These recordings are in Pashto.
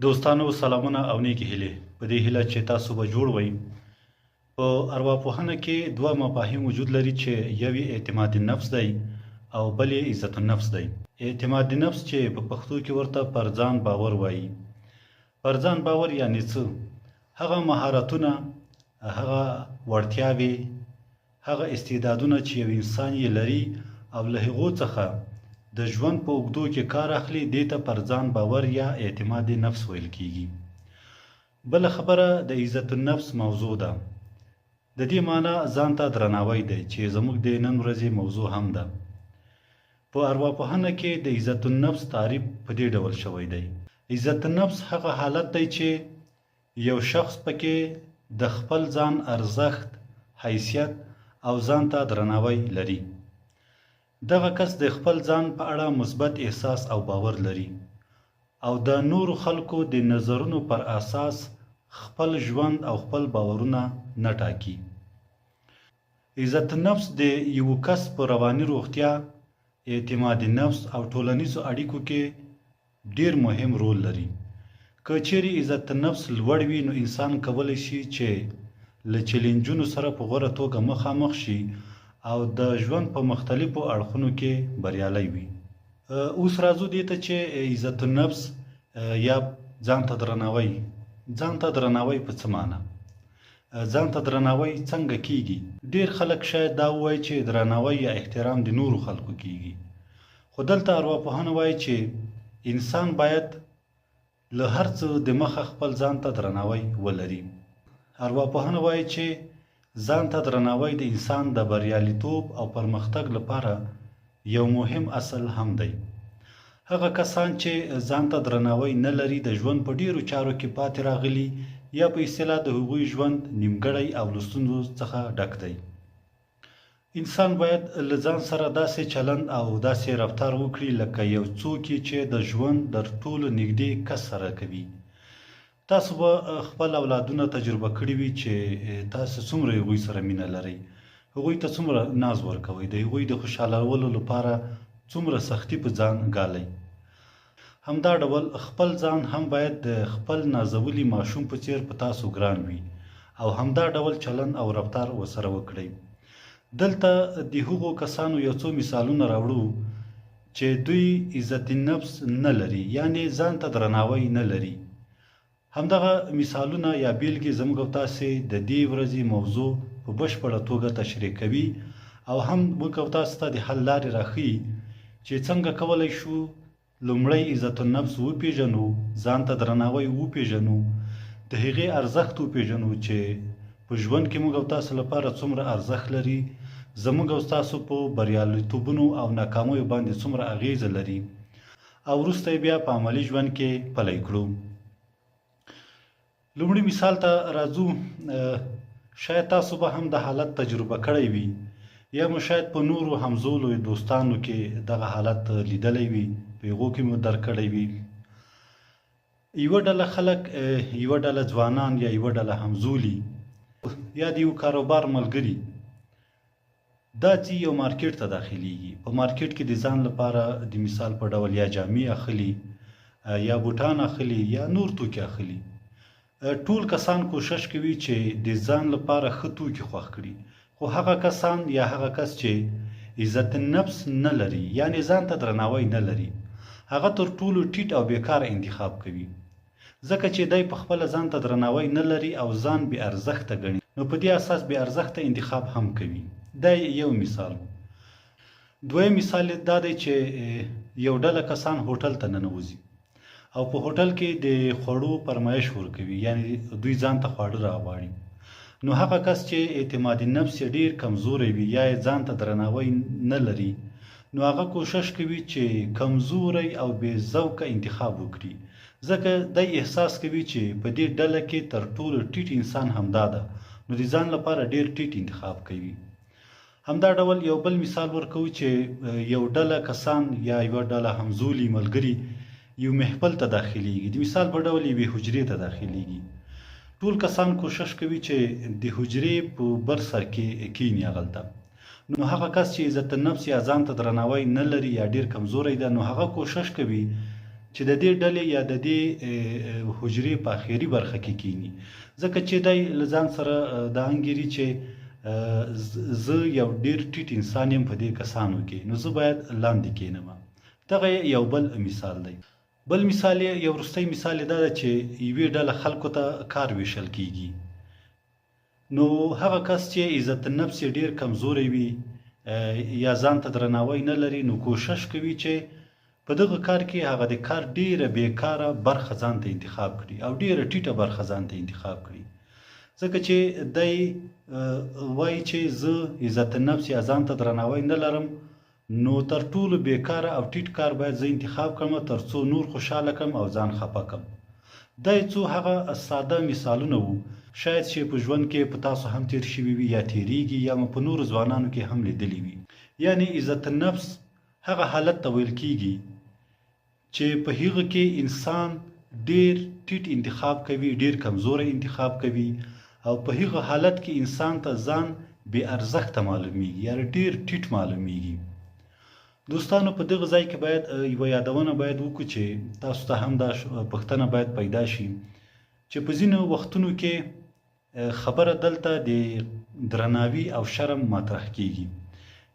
دوستانو سلامونه او نیکی هیلې په دې هیله چې تاسو به جوړ وئ. په ارواپوهنه کې دوه مفاهیم وجود لري چې یو یې اعتماد نفس دی او بل یې عزت النفس دی. اعتماد نفس چې په پښتو کې ورته پر ځان باور وایي. پر ځان باور یعنی څه؟ هغه مهارتونه، هغه وړتیاوې، هغه استعدادونه چې یو انسان یې لري او له هغو څخه د ژوند په اوږدو کې کار اخلي، دې ته پر ځان باور یا اعتماد نفس ویل کیږي. بله خبره د عزت النفس موضوع ده. د دې معنی ځان ته درناوی دی چې زموږ د نن ورځې موضوع هم ده. په ارواپوهنه کې د عزت النفس تعریف په دې ډول شوی دی. عزت النفس هغه حالت دی چې یو شخص پکې د خپل ځان ارزښت، حیثیت او ځان ته درناوی لري. دغه کس د خپل ځان په اړه مثبت احساس او باور لري او د نورو خلکو د نظرونو پر اساس خپل ژوند او خپل باورونه نه ټاکي. عزت النفس د یو کس په رواني روغتیا، اعتماد نفس او ټولنیزو اړیکو کې ډیر مهم رول لري. که چیرې عزت النفس لوړ وي، نو انسان کولی شي چې له چیلنجونو سره په غوره توګه مخامخ شي او د ژوند په مختلفو اړخونو کې بریالی وي. اوس راځو دې ته چې عزت النفس یا ځان ته درناوی. ځان ته درناوی په څه معنی؟ ځان ته درناوی څنګه کیږي؟ ډیر خلک شاید دا ووایي چې درناوی یا احترام د نورو خلکو کیږي، خو دلته ارواپوهنه وایي چې انسان باید له هر څه د مخه خپل ځان ته درناوی ولري. ارواپوهنه وایي چې ځان ته درناوی د انسان د بریالیتوب او پرمختګ لپاره یو مهم اصل هم دی. هغه کسان چې ځان ته درناوی نه لري د ژوند په ډیرو چارو کې پاتې راغلي، یا په اصطلاح د هغوی ژوند نیمګړی او له ستونزو څخه ډک دی. انسان باید له ځان سره داسې چلند او داسې رفتار وکړي لکه یو څوک چې د ژوند در ټولو نږدې کس سره کوي. تاسو به خپل اولادونه تجربه کړي وي چې تاسو څومره هغوی سره مینه لرئ، هغوی ته څومره ناز ورکوئ، د هغوی د خوشحالولو لپاره څومره سختي په ځان ګالئ. همدا ډول خپل ځان هم باید د خپل نازولي ماشوم په څیر په تاسو ګران وي او همدا ډول چلند او رفتار ورسره وکړئ. دلته د هغو کسانو یو څو مثالونه راوړو چې دوی عزت النفس نه لري، یعنی ځان ته درناوی نه لري. همدغه مثالونه یا بیلګې زموږ او تاسې د دې ورځې موضوع په بشپړه توګه تشریح کوي او هم موږ او تاسو ته د حل لارې راښیي چې څنګه کولی شو لومړی عزت النفس وپېژنو، ځان ته درناوی وپېژنو، د هغې ارزښت وپېژنو چې په ژوند کې موږ او تاسو لپاره څومره ارزښت لري، زموږ او تاسو په بریالیتوبونو او ناکامیو باندې څومره اغیزه لري، او وروسته یې بیا په عملي ژوند کې پلی کړو. لومړي مثال ته راځو. شاید تاسو به هم د حالت تجربه کړی وي، یا مو شاید په نورو همزولو دوستانو کې دغه حالت لیدلی وي، په هغو کې مو درک کړی وي. یوه ډله خلک، یوه ډله ځوانان یا یوه ډله همزولي یا د یو کاروبار ملګري دا ځي یو مارکیټ ته داخلیږي. په مارکیټ کې د ځان لپاره د مثال په ډول یا جامې اخلي، یا بوټان اخلي، یا نور توکي اخلي. ټول کسان کوشش کوي چې د ځان لپاره ښه توکي خوښ کړي، خو هغه کسان یا هغه کس چې عزت النفس نه لري، یعنی ځان ته درناوی نه لري، هغه تر ټولو ټیټ او بیکاره انتخاب کوي، ځکه چې دی په خپله ځان ته درناوی نه لري او ځان بې ارزښته ګڼي، نو په دې اساس بې ارزښته انتخاب هم کوي. دا یو مثال. دویم مثال دا دی چې یو ډله کسان هوټل ته ننوځي او په هوټل کې د خوړو فرمایش ورکوي، یعنی دوی ځان ته خواړه راغواړي. نو هغه کس چې اعتماد نفس ډیر کمزوری وي یا ځان ته درناوی نه لري، نو هغه کوشش کوي چې کمزوری او بې ذوقه انتخاب وکړي، ځکه دی احساس کوي چې په دې ډله کې تر ټولو ټیټ انسان همدا ده، نو د ځان لپاره ډیر ټیټ انتخاب کوي. همدا ډول یو بل مثال ورکوو چې یو ډله کسان یا یوه ډله همزولي ملګري یو محفل ته داخلیږي، د مثال په ډول یوې حجرې ته داخلیږي. ټول کسان کوشش کوي چې د حجرې په بر سر کې کیني هغلته. نو هغه کس چې عزت النفس یا ځان ته درناوی نه لري یا ډیر کمزوری ده، نو هغه کوشش کوي چې د دې ډلې یا د دې حجرې په اخري برخه کې کینی، ځکه چې دی له ځان سره دا انګیري چې زه یو ډېر ټیټ انسان یم په دې کسانو کې، نو زه باید لاندې کینم. دغه یو بل مثال دی. بل مثال یو وروستی مثال دا ده چې یوې ډله خلکو ته کار ویشل کیږي، نو هغه کس چې عزت النفس یې ډېر کمزوری وي یا ځان ته درناوی نه لري، نو کوشش کوي چې په دغه کار کې هغه د کار ډیره بیکاره برخه ځان ته انتخاب کړي او ډیره ټیټه برخه ځان ته انتخاب کړي، ځکه چې دی وایي چې زه عزت النفس یا ځان ته درناوی نه لرم، نو تر ټولو بیکاره او ټیټ کار باید زه انتخاب کړم تر څو نور خوشحاله کړم او ځان خفه کړم. دا څو هغه ساده مثالونه وو، شاید چې په ژوند کې په تاسو هم تیر شوي وي یا تیریږي یا په نورو ځوانانو کې هم لیدلی وي. یعنی عزت النفس هغه حالت ته ویل کیږي چې په هغه کې انسان ډیر ټیټ انتخاب کوي، ډیر کمزوری انتخاب کوي، او په هغه حالت کې انسان ته ځان بې ارزښته معلومیږي یا ډیر ټیټ معلومیږي. دوستانو په دغه ځای کې باید یوه یادونه باید وکړو چې تاسو ته هم دا پوښتنه باید پیدا شي چې په ځینو وختونو کې خبره دلته د درناوي او شرم مطرح کیږي.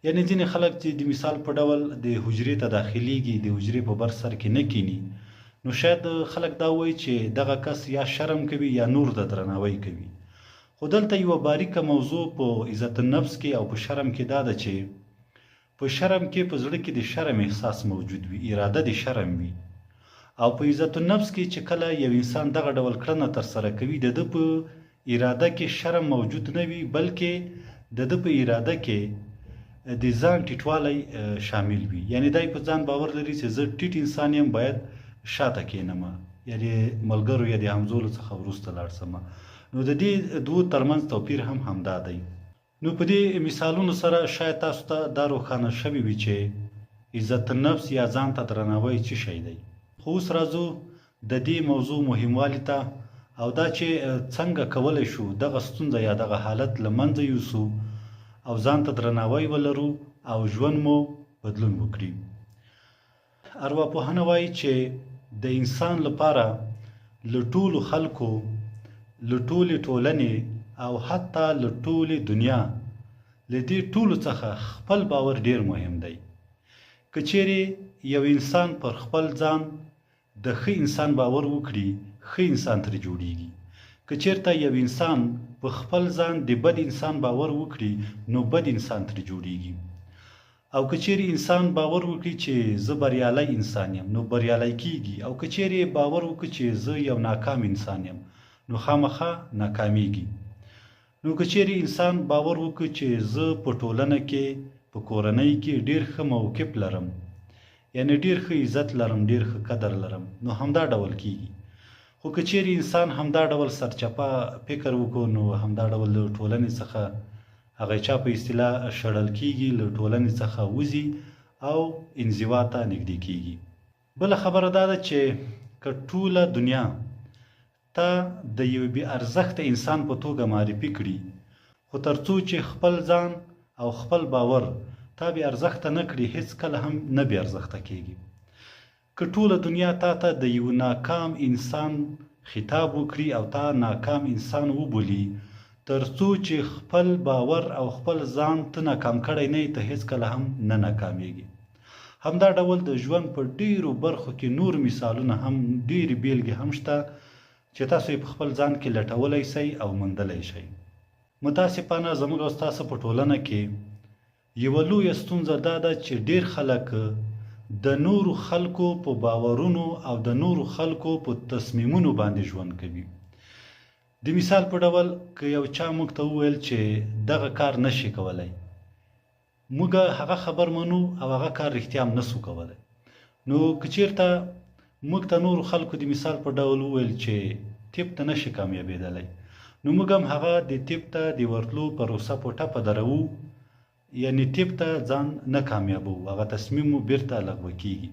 یعنی ځینې خلک چې د مثال په ډول د حجرې ته داخلیږي، د حجرې په بر سر کې نه کینی، نو شاید خلک دا وایي چې دغه کس یا شرم کوي یا نور د درناوی کوي. خو دلته یوه باریکه موضوع په عزت النفس کې او په شرم کې دا ده چې په شرم کې په زړه کې د شرم احساس موجود وي، اراده د شرم وي، او په عزت النفس کې چې کله یو انسان دغه ډول کړنه ترسره کوي، د ده په اراده کې شرم موجود نه وي، بلکې د ده په اراده کې د ځان ټیټوالی شامل وي. یعنی دی په ځان باور لري چې زه ټیټ انسان یم، باید شاته کینم، یعنی ملګرو یا د همزولو څخه وروسته لاړ شم. نو د دې دوه ترمنځ توپیر هم همدا دی. نو په دې مثالونو سره شاید تاسو ته دا روښانه شوي وي چې عزت النفس یا ځان ته درناوی څه شی دی. خو اوس راځو د دې موضوع مهموالي ته، او دا چې څنګه کولی شو دغه ستونزه یا دغه حالت له منځه یوسو او ځان ته درناوی ولرو او ژوند مو بدلون وکړي. ارواپوهنه وایي چې د انسان لپاره له ټولو خلکو، له ټولې ټولنې او حتی له ټولې دنیا له دې ټولو څخه خپل باور ډیر مهم دی. که چیرې یو انسان پر خپل ځان د ښه انسان باور وکړي، ښه انسان ترې جوړیږي. که چیرته یو انسان په خپل ځان د بد انسان باور وکړي، نو بد انسان ترې جوړیږي. او که چیرې انسان باور وکړي چې زه بریالی انسان یم، نو بریالی کیږي. او که چیرې باور وکړي چې زه یو ناکام انسان یم، نو خامخا ناکامیږي. نو که چیرې انسان باور وکړي چې زه په ټولنه کې، په کورنۍ کې ډیر ښه موقف لرم، یعنی ډیر ښه عزت لرم، ډیر ښه قدر لرم، نو همدا ډول کیږي. خو که چیرې انسان همدا ډول سرچپه فکر وکړو، نو همدا ډول له ټولنې څخه هغه چا په اصطلاح شړل کیږي، له ټولنې څخه وځي او انزوا ته نږدې کیږي. بله خبره دا ده چې که ټوله دنیا ته د یو بې ارزښته انسان په توګه معرفي کړي، خو تر څو چې خپل ځان او خپل باور تا بې ارزښته نه کړي، هیڅکله هم نه بې ارزښته کیږي. که ټوله دنیا تا ته د یو ناکام انسان خطاب وکړي او تا ناکام انسان وبولي، تر څو چې خپل باور او خپل ځان ته ناکام کړی نه، ته هیڅکله هم نه ناکامیږي. همدا ډول د ژوند په ډیرو برخو کې نور مثالونه هم، ډیرې بیلګې هم شته چې تاسو یې په خپل ځان کې لټولی شئ او موندلی شئ. متاسفانه زموږ او ستاسو په ټولنه کې یوه لویه ستونزه دا ده چې ډیر خلک د نورو خلکو په باورونو او د نورو خلکو په تصمیمونو باندې ژوند کوي. د مثال په ډول که یو چا موږ ته وویل چې دغه کار نشي کولی، موږ هغه خبر منو او هغه کار رښتیا هم نسو کولی. نو که چیرته موږ ته نورو خلکو د مثال په ډول وویل چې طب ته نشي کامیابېدلی، نو موږ هم هغه د طب ته د ورتلو پروسه په ټپه درو، یعنی طب ته ځان نه کامیابو، هغه تصمیم مو بیرته لغوه کیږي.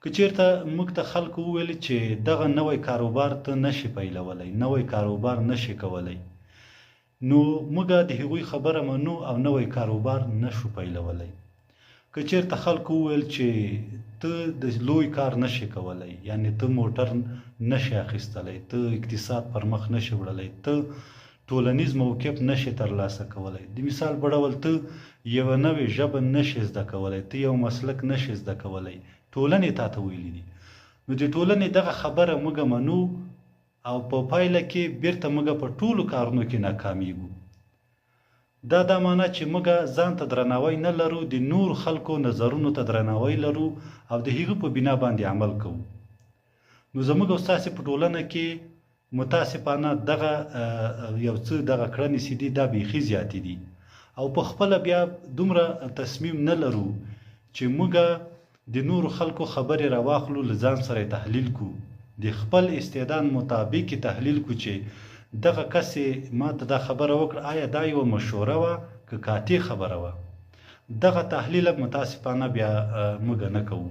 که چیرته موږ ته خلکو وویل چې دغه نوی کاروبار ته نشي پیلولی، نوی کاروبار نشي کولی، نو موږ د هغوی خبره منو او نوی کاروبار نشو پیلولی. که چېرته خلکو وویل چې ته د لوی کار نشې کولی، یعنی ته موټر نشې اخیستلی، ته اقتصاد پر مخ نشې وړلی، ته ټولنیز موقف نشې ترلاسه کولی، د مثال په ډول ته یوه نوې ژبه نشې زده کولی، ته یو مسلک نشې زده کولی، ټولنې تا ته ویلي دي، نو د ټولنې دغه خبره موږ منو او په پایله کې بیرته موږ په ټولو کارونو کې ناکامیږو. دا معنا چې موږ ځان ته درناوی نه لرو، د نور خلکو نظرونو ته درناوی لرو او د هغو په بنا باندې عمل کوو. نو زموږ او ستاسې په ټولنه کې متاسفانه دغه یو څه دغه کړنې چې دي دا بیخي زیاتې دي او په خپله بیا دومره تصمیم نه لرو چې موږ د نورو خلکو خبرې راواخلو، له ځان سره تحلیل کو، د خپل استعداد مطابق تحلیل کو چې دغه کس ما ته دا خبره وکړه، آیا دا یوه مشوره وه که قاطع خبره وه. دغه تحلیل متاسفانه بیا موږ نه کوو.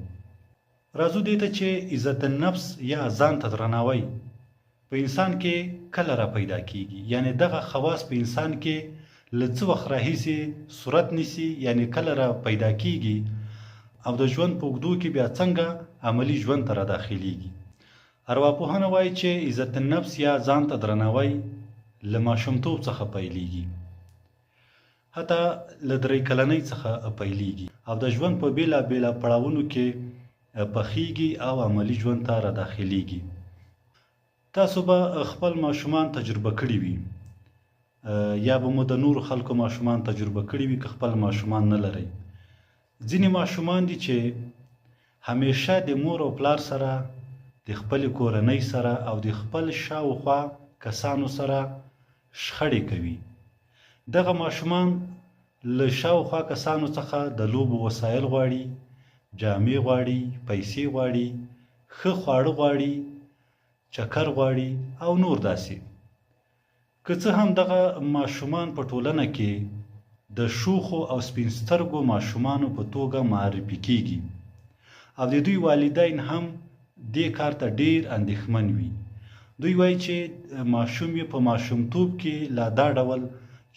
راځو دې ته چې عزت النفس یا ځان ته درناوی په انسان کې کله را پیدا کیږي، یعنی دغه خواص په انسان کې له څه وخت راهیسې صورت نیسي، یعنی کله را پیدا کیږي او د ژوند په اوږدو کې بیا څنګه عملي ژوند ته را داخلیږي. ارواپوهنه وایي چې عزت النفس یا ځان ته درناوی له ماشومتوب څخه پیلیږي، حتی له 3 کلنۍ څخه پیلیږي او د ژوند په بیلابیله پړاوونو کې پخیږي او عملي ژوند ته را داخلیږي. تاسو به خپل ماشومان تجربه کړي وي یا به مو د نورو خلکو ماشومان تجربه کړي وي که خپل ماشومان نه لرئ. ځینې ماشومان دي چې همیشه د مور او پلار سره، د خپل کورنۍ سره او د خپل شاوخوا کسانو سره شخړې کوي. دغه ماشومان له شاوخوا کسانو څخه د لوبو وسایل غواړي، جامې غواړي، پیسې غواړي، ښه خواړه غواړي، چکر غواړي او نور داسې. که څه هم دغه ماشومان په ټولنه کې د شوخو او سپین سترګو ماشومانو په توګه معرفي کیږي او د دوی والدین هم دې کار ته ډیر اندېښمن وي. دوی وایي چې ماشوم یې په ماشومتوب کې لا دا ډول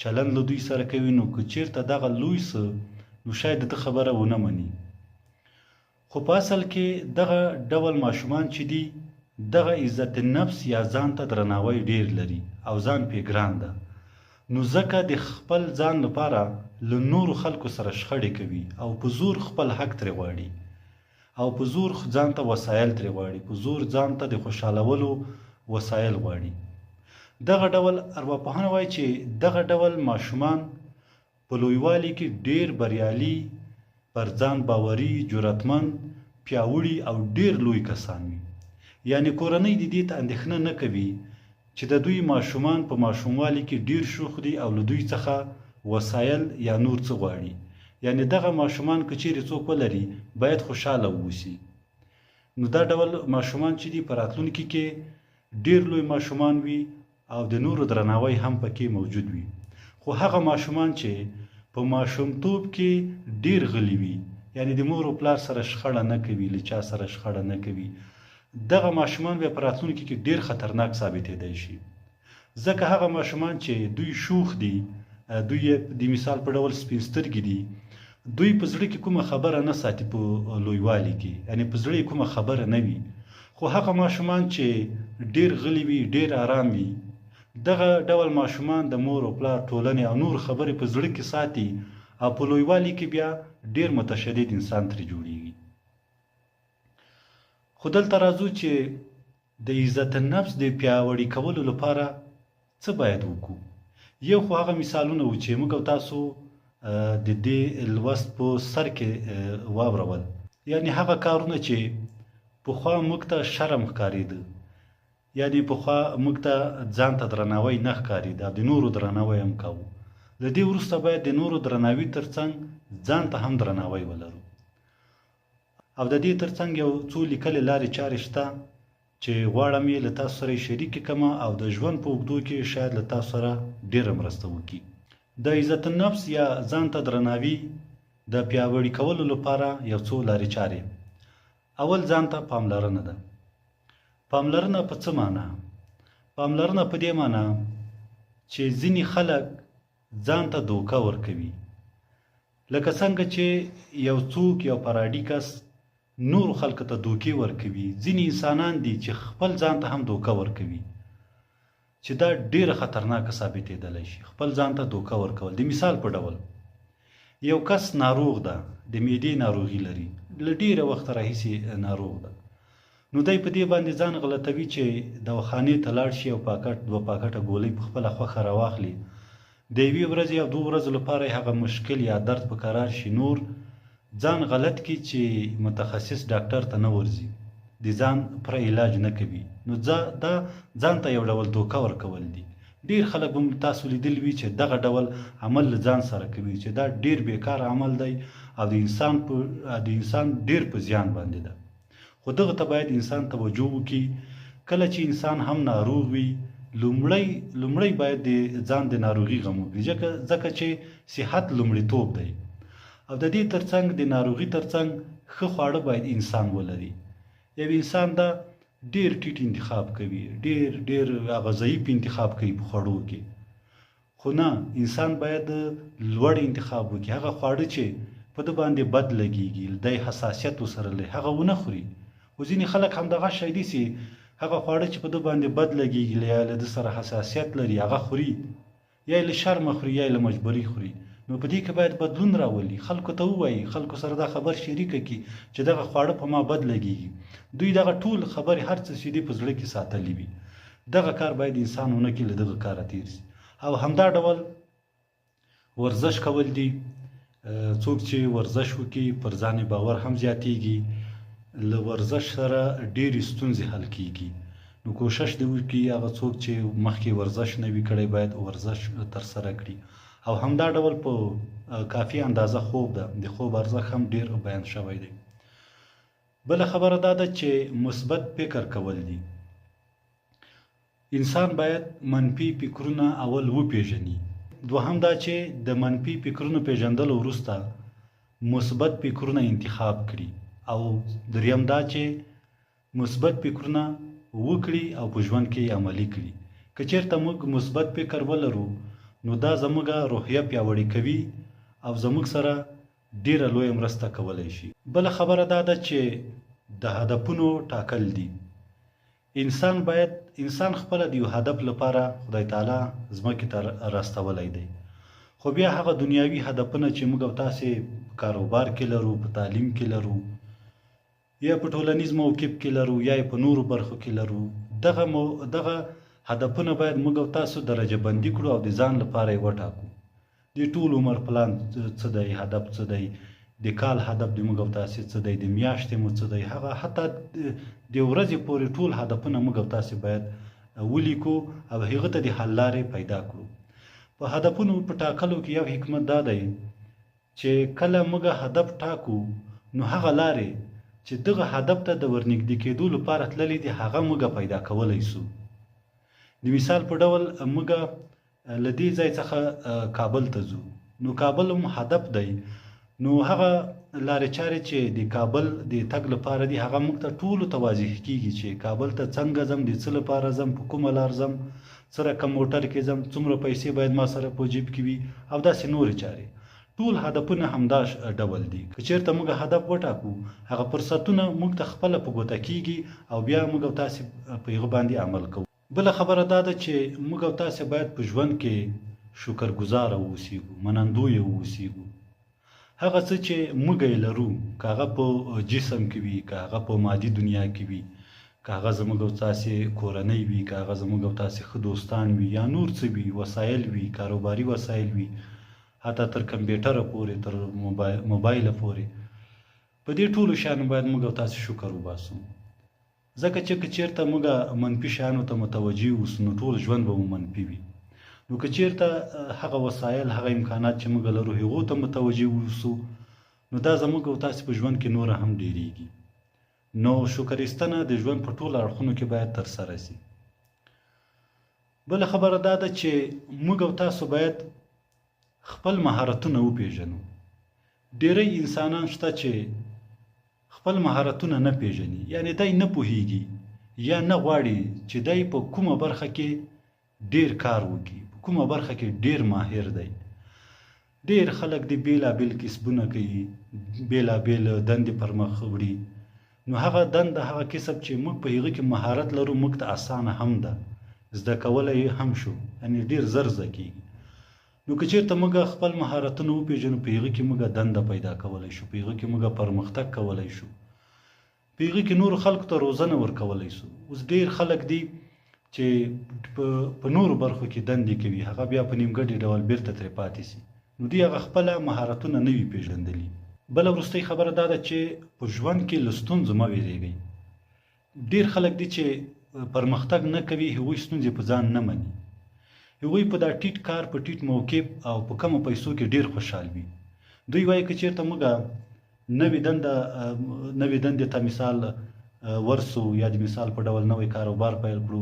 چلند له دوی سره کوي، نو که چېرته دغه لوی څه نو شاید د خبره ونه مني. خو په اصل کې دغه ډول ماشومان چې دي دغه عزت النفس یا ځان ته درناوی ډیر لري او ځان پې ګران ده، نو ځکه د خپل ځان لپاره له نورو خلکو سره شخړې کوي او په زور خپل حق ترې غواړي او په زور ځان ته وسایل ترې غواړي، په زور ځان ته د خوشحالولو وسایل غواړي. دغه ډول ارواپوهنه وایي چې دغه ډول ماشومان په لویوالي کې ډیر بریالي، پر ځان باوري، جرأتمند، پیاوړي او ډیر لوی کسان وي. یعنی کورنۍ د دې ته اندېښنه نه کوي چې د دوی ماشومان په ماشوموالي کې ډیر شوخ دي او له دوی څخه وسایل یا نور څه غواړي. یعنی دغه ماشومان که چیرې څوک ولري باید خوشحاله واوسي. نو دا ډول ماشومان چې دي په راتلونکي کې ډیر لوی ماشومان وي او د نورو درناوی هم پکې موجود وي. خو هغه ماشومان چې په ماشومتوب کې ډیر غلي وي، یعنی د مور او پلار سره شخړه نه کوي، له چا سره شخړه نه کوي، دغه ماشومان بیا په راتلونکي کې ډیر خطرناک ثابتېدای شي. ځکه هغه ماشومان چې دوی شوخ دي، دوی د مثال په ډول سپین سترګي دي، دوی په زړه کې کومه خبره نه ساتي په لویوالي کې، یعنی په زړه یې کومه خبره نه وي. خو هغه ماشومان چې ډیر غلي وي، ډیر آرام وي، دغه ډول ماشومان د مور او پلار، ټولنې او نور خبرې په زړه کې ساتي او په لویوالي کې بیا ډیر متشدد انسان ترې جوړیږي. خو دلته راځو چې د عزت النفس د پیاوړي کولو لپاره څه باید وکړو. یو خو هغه مثالونه و چې موږ او تاسو د دې لوست په سر کې واورول، یعنی هغه کارونه چې پخوا موږ ته شرم ښکارېده، یعنی پخوا موږ ته ځان ته درناوی نه ښکارېده، د نورو درناوی هم کوو. له دې وروسته باید د نورو درناوي ترڅنګ ځان ته هم درناوی ولرو. او د دې ترڅنګ یو څو لیکلې لارې چارې شته چې غواړم یې له تاسو سره شریک کړم او د ژوند په اوږدو کې شاید له تاسو سره ډېره مرسته وکړي. د عزت النفس یا ځان ته درناوي د پیاوړي کولو لپاره یو څو لارې چارې. اول ځان ته پاملرنه ده. پاملرنه په څه معنا؟ پاملرنه په دې معنا چې ځینې خلک ځان ته دوکه ورکوي. لکه څنګه چې یو څوک یو پراډي کس نور خلکو ته دوکې ورکوي، ځینې انسانان دي چې خپل ځان ته هم دوکه ورکوي، چې دا ډیره خطرناکه ثابتېدلی شي. خپل ځان ته دوکه ورکول. د مثال په ډول یو کس ناروغ ده، د معدې ناروغي لري، له ډیره وخته راهیسې ناروغ ده، نو دی په دې باندې ځان غلطوي چې دواخانې ته لاړ شي او دوه پاکټه ګولۍ په خپله خوښه راواخلي، د یوې ورځې یا دوه ورځو لپاره هغه مشکل یا درد په قرار شي، نور ځان غلط کی چې متخصص ډاکټر ته نه ورځي، د ځان پر علاج نه کوي، نو دا ځان ته یو ډول دوکه ورکول دي. ډیر خلک به تاسو لیدلی وي چې دغه ډول عمل له ځان سره کوي، چې دا ډیر بیکار عمل دی او د انسان ډیر په زیان باندې ده. خو دغه ته باید انسان توجه وکړي. کله چې انسان هم ناروغ وي، لومړی باید د ځان د ناروغي غم وکړي، ځکه چې صحت لومړیتوب دی. او د دې ترڅنګ د ناروغي ترڅنګ ښه خواړه باید انسان ولري. یو انسان دا ډیر ټیټ انتخاب کوي، ډیر هغه ضعیف انتخاب کوي په خوړو کې، خو نه، انسان باید لوړ انتخاب وکړي. هغه خواړه چې په ده باندې بد لګیږي، دی حساسیت ورسره لري، هغه ونه خوري. خو ځینې خلک همدغه شی دي چې هغه خواړه چې په ده باندې بد لګیږي یا له ده سره حساسیت لري هغه خوري، یا یې له شرمه خوري یا یې له مجبوري خوري. نو په دې کې باید بدلون راولي، خلکو ته ووایي، خلکو سره دا خبر شریکه کړي چې دغه خواړه په ما بد لګیږي. دوی دغه ټول خبرې هر څه چې دي په زړه کې ساتلي وي. دغه کار باید انسان ونه کړي، له دغه کاره تېر شي. او همدا ډول ورزش کول دي. څوک چې ورزش وکړي پر ځان باور هم زیاتېږي، له ورزش سره ډېرې ستونزې حل کېږي. نو کوشش دې وکړي هغه څوک چې مخکې ورزش نه وي کړی باید ورزش ترسره کړي. او همدا ډول په کافي اندازه خوب ده، د خوب ارزښت هم ډېر بیان شوی دی. بله خبره دا ده چې مثبت فکر کول دي. انسان باید منفي فکرونه اول وپېژني. دوهم دا چې د منفي فکرونو پېژندلو وروسته مثبت فکرونه انتخاب کړي. او دریم دا چې مثبت فکرونه وکړي او په ژوند کې عملي کړي. که چېرته موږ مثبت فکر ولرو نو دا زموږ روحیه پیاوړې کوي او زموږ سره ډیره لویه مرسته کولی شي. بله خبره دا ده چې د هدفونو ټاکل دي. انسان خپله د یو هدف لپاره خدای تعالی ځمکې ته راستولی دی، خو بیا هغه دنیاوي هدفونه چې موږ او تاسې په کاروبار کې لرو، په تعلیم کې لرو، یا په ټولنیز موقف کې لرو، یا په نورو برخو کې لرو، دغه هدفونه باید موږ او تاسو درجه بندي کړو او د ځان لپاره یې وټاکو. د ټول عمر پلان څه دی، هدف څه دی، د کال هدف د موږ او تاسې څه دی، د میاشتې مو څه دی، هغه حتی د ورځې پورې ټول هدفونه موږ او تاسې باید ولیکو او هغه ته د حل لارې پیدا کړو. په هدفونو په ټاکلو کې یو حکمت دا دی چې کله موږ هدف ټاکو نو هغه لارې چې دغه هدف ته د ورنږدې کېدو لپاره تللې دي هغه موږ پیدا کولی سو. د مثال په ډول موږ له دې ځای څخه کابل ته ځو، نو کابل هم هدف دی، نو هغه لارې چارې چې د کابل د تګ لپاره دي هغه موږ ته ټولو ته واضح کېږي چې کابل ته څنګه ځم، د څه لپاره ځم، په کومه لار ځم، څه رقم موټر کې ځم، څومره پیسې باید ما سره په جیب کې وي او داسې نورې چارې. ټول هدفونه همدا ډول دي. که چېرته موږ هدف وټاکو هغه فرصتونه موږ ته خپله په ګوته کېږي او بیا موږ او تاسې په هغه باندې عمل کوو. بله خبره دا ده چې موږ او تاسې باید په ژوند کې شکرګزاره واوسیږو، منندویه واوسیږو. هغه څه چې موږ یې لرو، که هغه په جسم کې وي، که هغه په مادي دنیا کې وي، که هغه زموږ او تاسې کورنۍ وي، که هغه زموږ او تاسې ښه دوستان وي، یا نور څه وي، وسایل وي، کاروباري وسایل وي، حتی تر کمپیوټره پورې، تر موبایله پورې، په دې ټولو شیانو باید موږ او تاسې شکر وباسو. ځکه چې که چېرته موږ منفي شیانو ته متوجه اوسو نو ټول ژوند به مو منفي وي. نو که چېرته هغه وسایل، هغه امکانات چې موږ لرو هغو ته متوجه اوسو نو دا زموږ او تاسې په ژوند کې نوره هم ډېرېږي. نو شکر ایستنه د ژوند په ټولو اړخونو کې باید ترسره شي. بله خبره دا ده چې موږ او تاسو باید خپل مهارتونه وپېژنو. ډېری انسانان شته چې خپل مهارتونه نه پیژني، یعنی دی نه پوهیږي یا نه غواړي چې دی په کومه برخه کې ډیر کار وکړي، په کومه برخه کې ډیر ماهر دی. ډېر خلک د بېلابېل کسبونه کوي، بېلابېل دندې پر مخ وړي. نو هغه دنده، هغه کسب چې موږ په هغه کې مهارت لرو، موږ ته اسانه هم ده، زده کولی هم شو، یعنې ډېر زر زده کېږي. نو که چېرته موږ خپل مهارتونه وپېژنو، په هغه کې موږ دنده پیدا کولی شو، په هغه کې موږ پرمختګ کولی شو، په هغه کې نورو خلکو ته روزنه ورکولی شو. اوس ډېر خلک دي چې په نورو برخو کې دندې کوي، هغه بیا په نیمګړي ډول بیرته ترې پاتې سي، نو دوی هغه خپله مهارتونه نه وي پېژندلي. بله وروستۍ خبره دا ده چې په ژوند کې له ستونزو مه وېرېږئ. ډېر خلک دي چې پرمختګ نه کوي، هغوی ستونزې په ځان نه مني، هغوی په دا ټیټ کار، په ټیټ موقف او په کمو پیسو کې ډېر خوشحال وي. دوی وایي که چېرته موږ نوې دندې ته مثال ورسو، یا د مثال په ډول نوی کاروبار پیل کړو،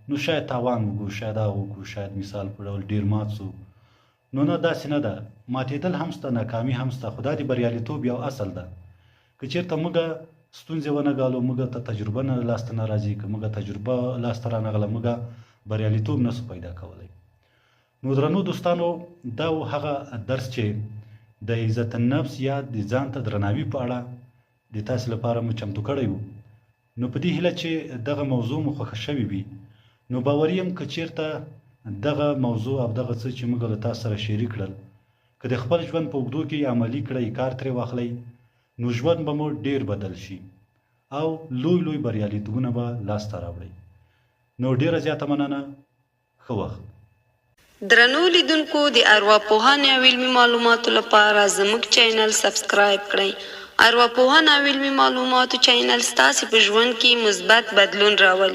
نو شاید تاوان وکړو، شاید هغه وکړو، شاید مثال په ډول ډېر مات سو. نو نه، داسې نه ده. ماتېدل هم شته، ناکامي هم شته، خو دا د بریالیتوب یو اصل ده. که چېرته موږ ستونزې ونه ګالو، موږ ته تجربه نه لاسته نه راځي، که موږ تجربه لاسته رانغله، موږ بریالیتوب نسو پیدا کولی. نو درنو دوستانو، دا و هغه درس چې د عزت النفس یا د ځان ته درناوي په اړه د تاسې لپاره مو چمتو کړی و. نو په دې هیله چې دغه موضوع مو خوښه شوې وي، نو باوري یم که چېرته دغه موضوع او دغه څه چې موږ له تاسو سره شریک کړل، که د خپل ژوند په اوږدو کې عملي کړئ، کار ترې واخلئ، نو ژوند به مو ډېر بدل شي او لوی بریالیتوبونه به لاسته راوړئ. نو ډېره زیاته مننه. ښه وخت. درنو لیدونکو، د ارواپوهنې او علمي معلوماتو لپاره زموږ چینل سبسکرایب کړئ. ارواپوهنه او علمي معلوماتو چینل ستاسې په ژوند کې مثبت بدلون راولي.